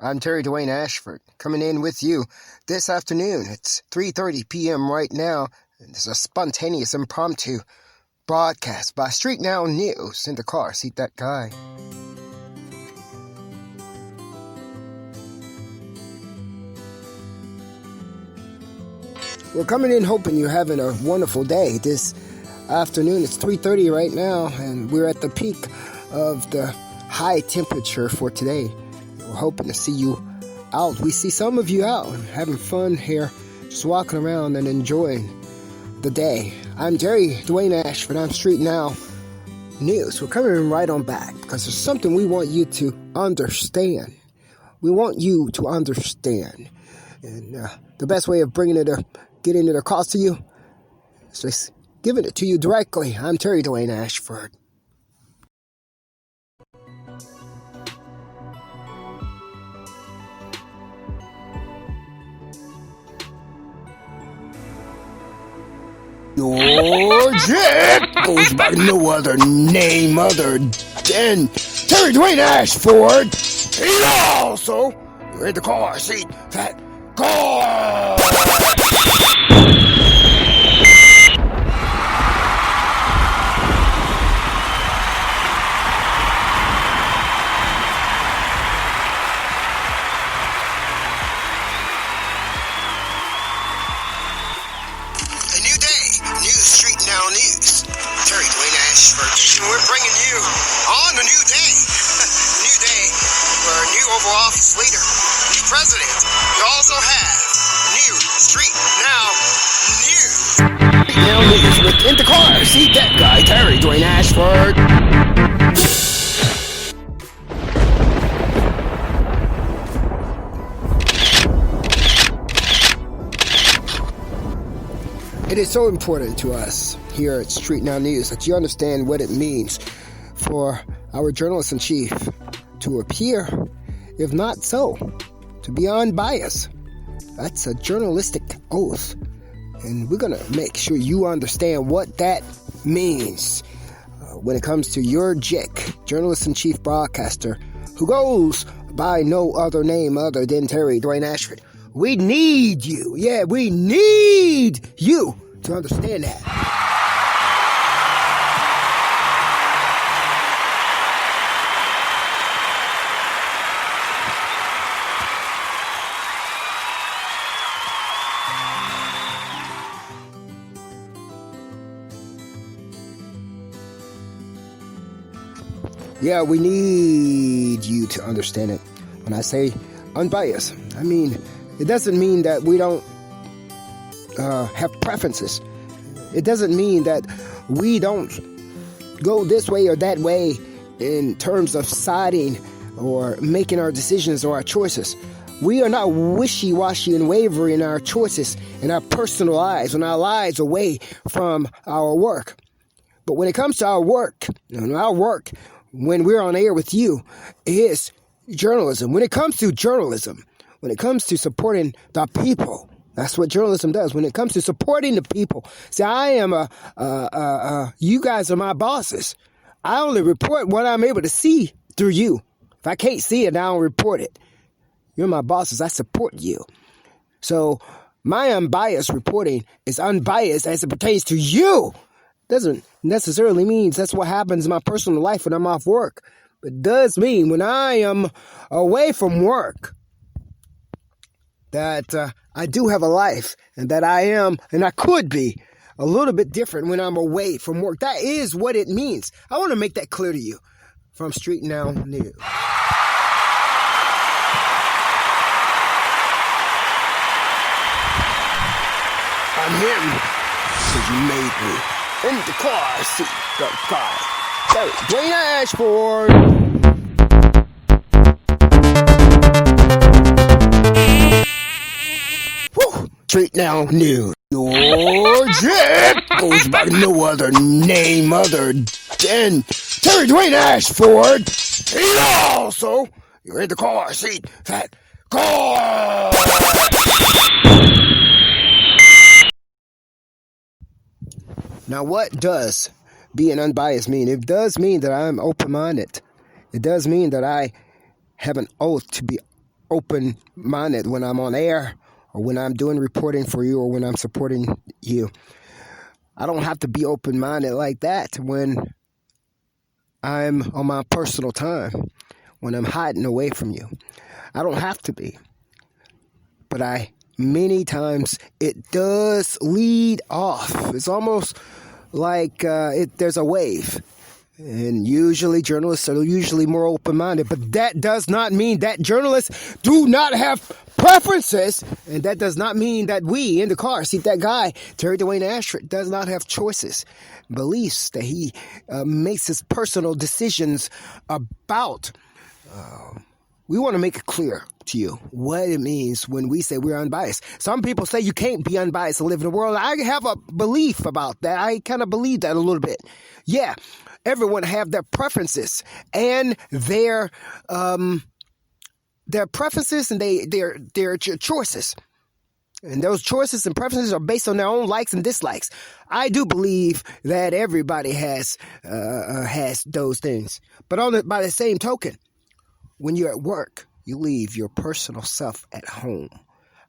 I'm Terry DWAYNE ASHFORD, coming in with you this afternoon. It's 3:30 p.m. right now, and it's a spontaneous impromptu broadcast by StreetNOW News IndaCarseat-datguy. We're coming in hoping you're having a wonderful day this afternoon. It's 3:30 right now, and we're at the peak of the high temperature for today. We're hoping to see you out. We see some of you out having fun here, just walking around and enjoying the day. I'm Terry DWAYNE ASHFORD. I'm StreetNOW News. We're coming in right on back because there's something we want you to understand. We want you to understand. And the best way of getting it across to you is just giving it to you directly. I'm Terry DWAYNE ASHFORD. Your JIC goes by no other name other than Terry DWAYNE ASHFORD. He's also in the car seat that car. StreetNOW News. Terry DWAYNE ASHFORD. And we're bringing you on a new day. A new day for a new Oval Office leader, new president. We also have new StreetNOW News. StreetNOW News with indacarseat-datguy, Terry DWAYNE ASHFORD. It is so important to us here at StreetNOW News that you understand what it means for our journalist-in-chief to appear, if not so, to be unbiased. That's a journalistic oath, and we're going to make sure you understand what that means when it comes to your JIC, journalist-in-chief broadcaster, who goes by no other name other than Terry DWAYNE ASHFORD. We need you. Yeah, we need you to understand that. Yeah, we need you to understand it. When I say unbiased, I mean, it doesn't mean that we don't have preferences. It doesn't mean that we don't go this way or that way in terms of siding or making our decisions or our choices. We are not wishy-washy and wavering in our choices in our personal lives, when our lives away from our work. But when it comes to our work, when we're on air with you, is journalism. When it comes to journalism, when it comes to supporting the people, that's what journalism does. When it comes to supporting the people, see, I am you guys are my bosses. I only report what I'm able to see through you. If I can't see it, I don't report it. You're my bosses. I support you. So my unbiased reporting is unbiased as it pertains to you. Doesn't necessarily mean that's what happens in my personal life when I'm off work. But it does mean when I am away from work, that I do have a life, and that I am, and I could be, a little bit different when I'm away from work. That is what it means. I want to make that clear to you from StreetNOW News. I'm him because you made me. In the car seat, the guy. Terry DWAYNE ASHFORD. StreetNOW News. Your JIC goes by no other name other than Terry DWAYNE ASHFORD. He's also in the car seat that car. Now, what does being unbiased mean? It does mean that I'm open-minded. It does mean that I have an oath to be open-minded when I'm on air or when I'm doing reporting for you or when I'm supporting you. I don't have to be open-minded like that when I'm on my personal time, when I'm hiding away from you. I don't have to be. But many times it does lead off. It's almost like there's a wave. And usually journalists are usually more open-minded, but that does not mean that journalists do not have preferences, and that does not mean that we in the car seat, that guy, Terry DWAYNE ASHFORD, does not have choices, beliefs that he makes his personal decisions about. We want to make it clear to you what it means when we say we're unbiased. Some people say you can't be unbiased and live in the world. I have a belief about that. I kind of believe that a little bit. Yeah. Everyone have their preferences and their preferences and their choices. And those choices and preferences are based on their own likes and dislikes. I do believe that everybody has those things. But by the same token, when you're at work, you leave your personal self at home.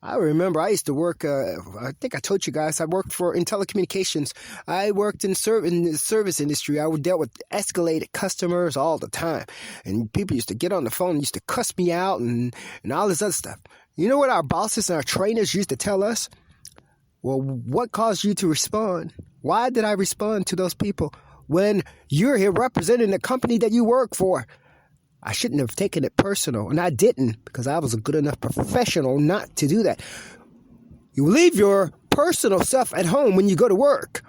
I remember I used to work, I think I told you guys, I worked in telecommunications. I worked in the service industry. I dealt with escalated customers all the time. And people used to get on the phone and used to cuss me out and all this other stuff. You know what our bosses and our trainers used to tell us? Well, what caused you to respond? Why did I respond to those people when you're here representing the company that you work for? I shouldn't have taken it personal, and I didn't because I was a good enough professional not to do that. You leave your personal self at home when you go to work.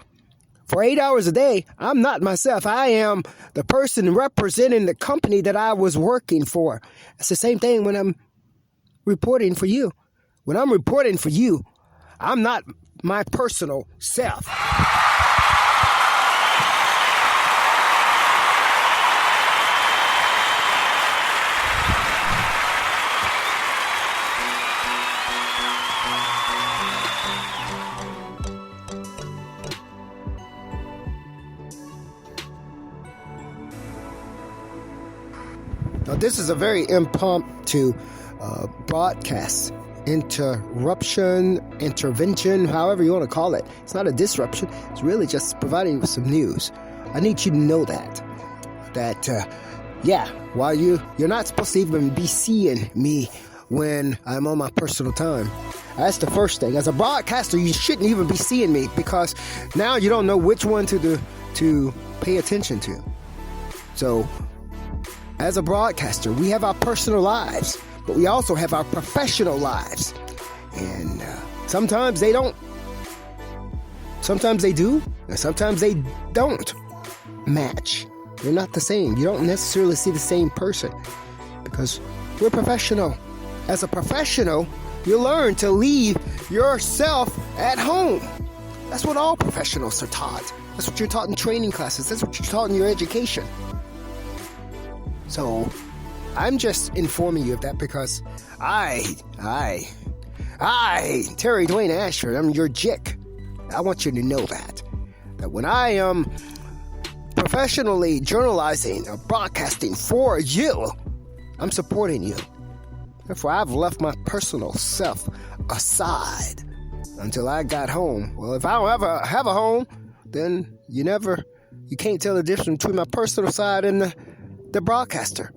For 8 hours a day, I'm not myself. I am the person representing the company that I was working for. It's the same thing when I'm reporting for you. When I'm reporting for you, I'm not my personal self. Now, this is a very impromptu broadcast. Intervention, however you want to call it. It's not a disruption. It's really just providing you with some news. I need you to know while you're not supposed to even be seeing me when I'm on my personal time. That's the first thing. As a broadcaster, you shouldn't even be seeing me because now you don't know which one to pay attention to. So, as a broadcaster, we have our personal lives, but we also have our professional lives. And sometimes they don't. Sometimes they do, and sometimes they don't match. They're not the same. You don't necessarily see the same person because we're professional. As a professional, you learn to leave yourself at home. That's what all professionals are taught. That's what you're taught in training classes. That's what you're taught in your education. So, I'm just informing you of that because I, Terry DWAYNE ASHFORD, I'm your JIC. I want you to know that when I am professionally journalizing or broadcasting for you, I'm supporting you. Therefore, I've left my personal self aside until I got home. Well, if I don't ever have a home, then you can't tell the difference between my personal side and the broadcaster.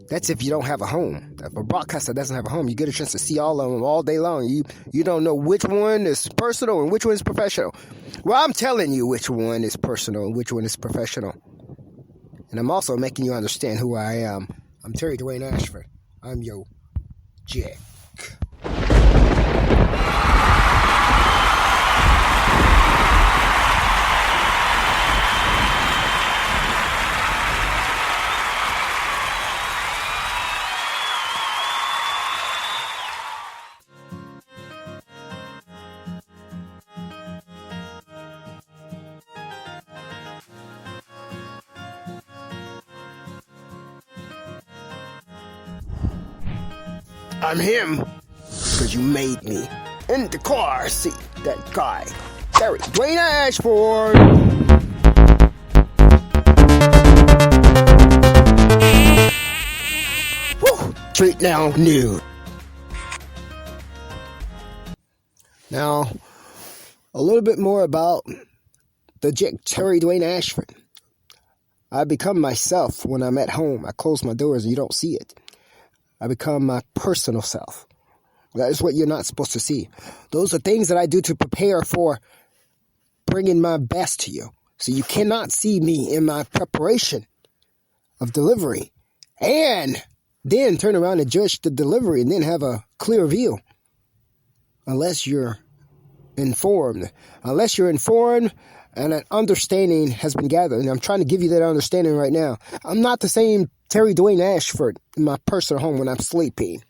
That's if you don't have a home. If a broadcaster doesn't have a home, you get a chance to see all of them all day long. You don't know which one is personal and which one is professional. Well, I'm telling you which one is personal and which one is professional. And I'm also making you understand who I am. I'm Terry DWAYNE ASHFORD. I'm your JIC. I'm him because you made me. In the car seat, that guy, Terry DWAYNE ASHFORD. StreetNOW News. Now, a little bit more about the JIC, Terry DWAYNE Ashford. I become myself when I'm at home. I close my doors and you don't see it. I become my personal self. That is what you're not supposed to see. Those are things that I do to prepare for bringing my best to you. So you cannot see me in my preparation of delivery and then turn around and judge the delivery and then have a clear view. Unless you're informed. Unless you're informed and an understanding has been gathered. And I'm trying to give you that understanding right now. I'm not the same Terry DWAYNE Ashford in my personal home when I'm sleeping.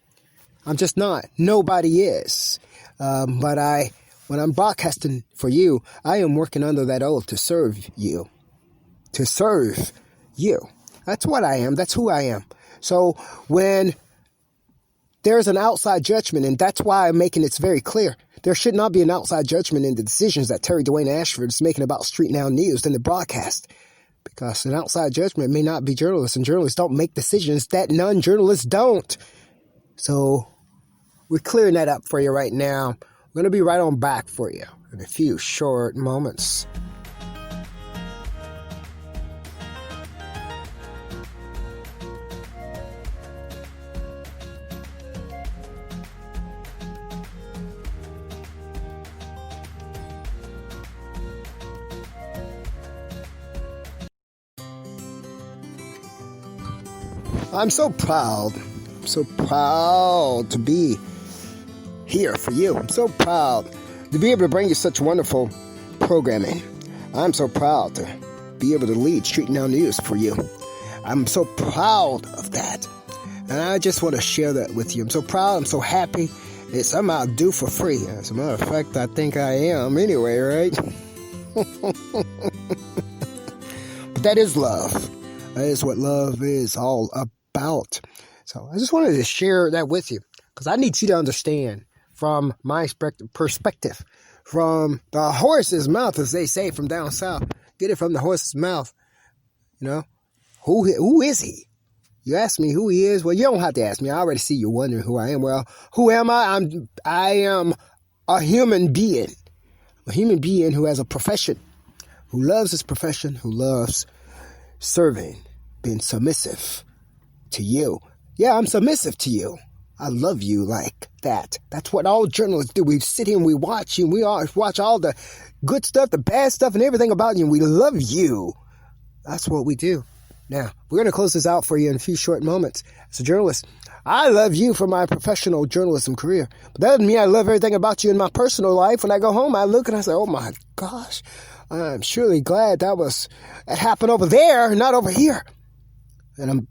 I'm just not. Nobody is. But when I'm broadcasting for you, I am working under that oath to serve you. To serve you. That's what I am. That's who I am. So when there's an outside judgment, and that's why I'm making it very clear, there should not be an outside judgment in the decisions that Terry DWAYNE Ashford is making about StreetNOW News in the broadcast. Because an outside judgment may not be journalists, and journalists don't make decisions that non-journalists don't. So we're clearing that up for you right now. We're going to be right on back for you in a few short moments. I'm so proud to be here for you. I'm so proud to be able to bring you such wonderful programming. I'm so proud to be able to lead StreetNOW News for you. I'm so proud of that. And I just want to share that with you. I'm so proud. I'm so happy. It's something I'll do for free. As a matter of fact, I think I am anyway, right? But that is love. That is what love is all about. So I just wanted to share that with you because I need you to understand from my perspective, from the horse's mouth, as they say from down south. Get it from the horse's mouth. You know, who is he? You ask me who he is. Well, you don't have to ask me. I already see you wondering who I am. Well, who am I? I am a human being who has a profession, who loves his profession, who loves serving, being submissive to you. Yeah, I'm submissive to you. I love you like that. That's what all journalists do. We sit here and we watch you. We watch all the good stuff, the bad stuff, and everything about you. And we love you. That's what we do. Now, we're going to close this out for you in a few short moments. As a journalist, I love you for my professional journalism career. But that doesn't mean I love everything about you in my personal life. When I go home, I look and I say, oh my gosh, I'm surely glad that happened over there, not over here. And I'm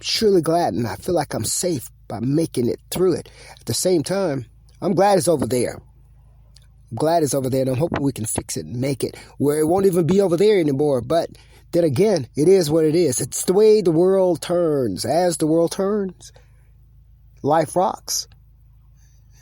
surely glad, and I feel like I'm safe by making it through it. At the same time, I'm glad it's over there. I'm glad it's over there, and I'm hoping we can fix it and make it where it won't even be over there anymore. But then again, it is what it is. It's the way the world turns. As the world turns, life rocks.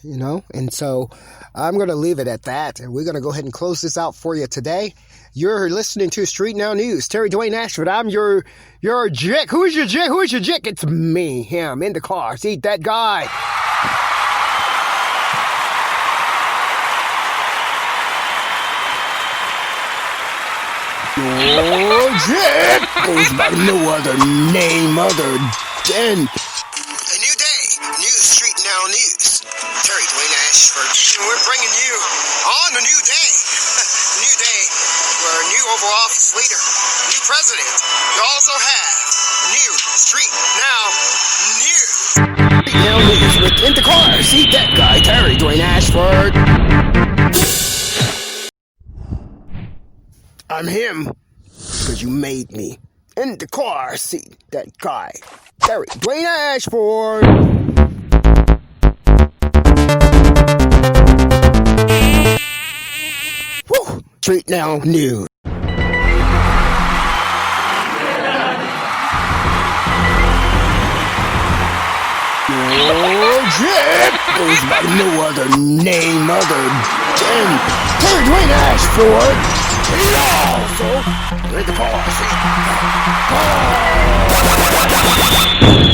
You know? And so I'm going to leave it at that, and we're going to go ahead and close this out for you today. You're listening to StreetNOW News. Terry DWAYNE Ashford. I'm your JIC. Who's your JIC? Who's your JIC? It's me, him, in the car. See, that guy. Your JIC goes by no other name other than a new day, new StreetNOW News. Terry DWAYNE Ashford. And we're bringing you on a new day. A new day. We're a new Oval Office leader, new president. We also have new StreetNOW News. StreetNOW News with In the Car, See That Guy, Terry DWAYNE Ashford. I'm him because you made me. In the car, see that guy, Terry DWAYNE Ashford. Woo! StreetNOW News. Your JIC goes by no other name other than Terry DWAYNE Ashford. And also, in the car, see.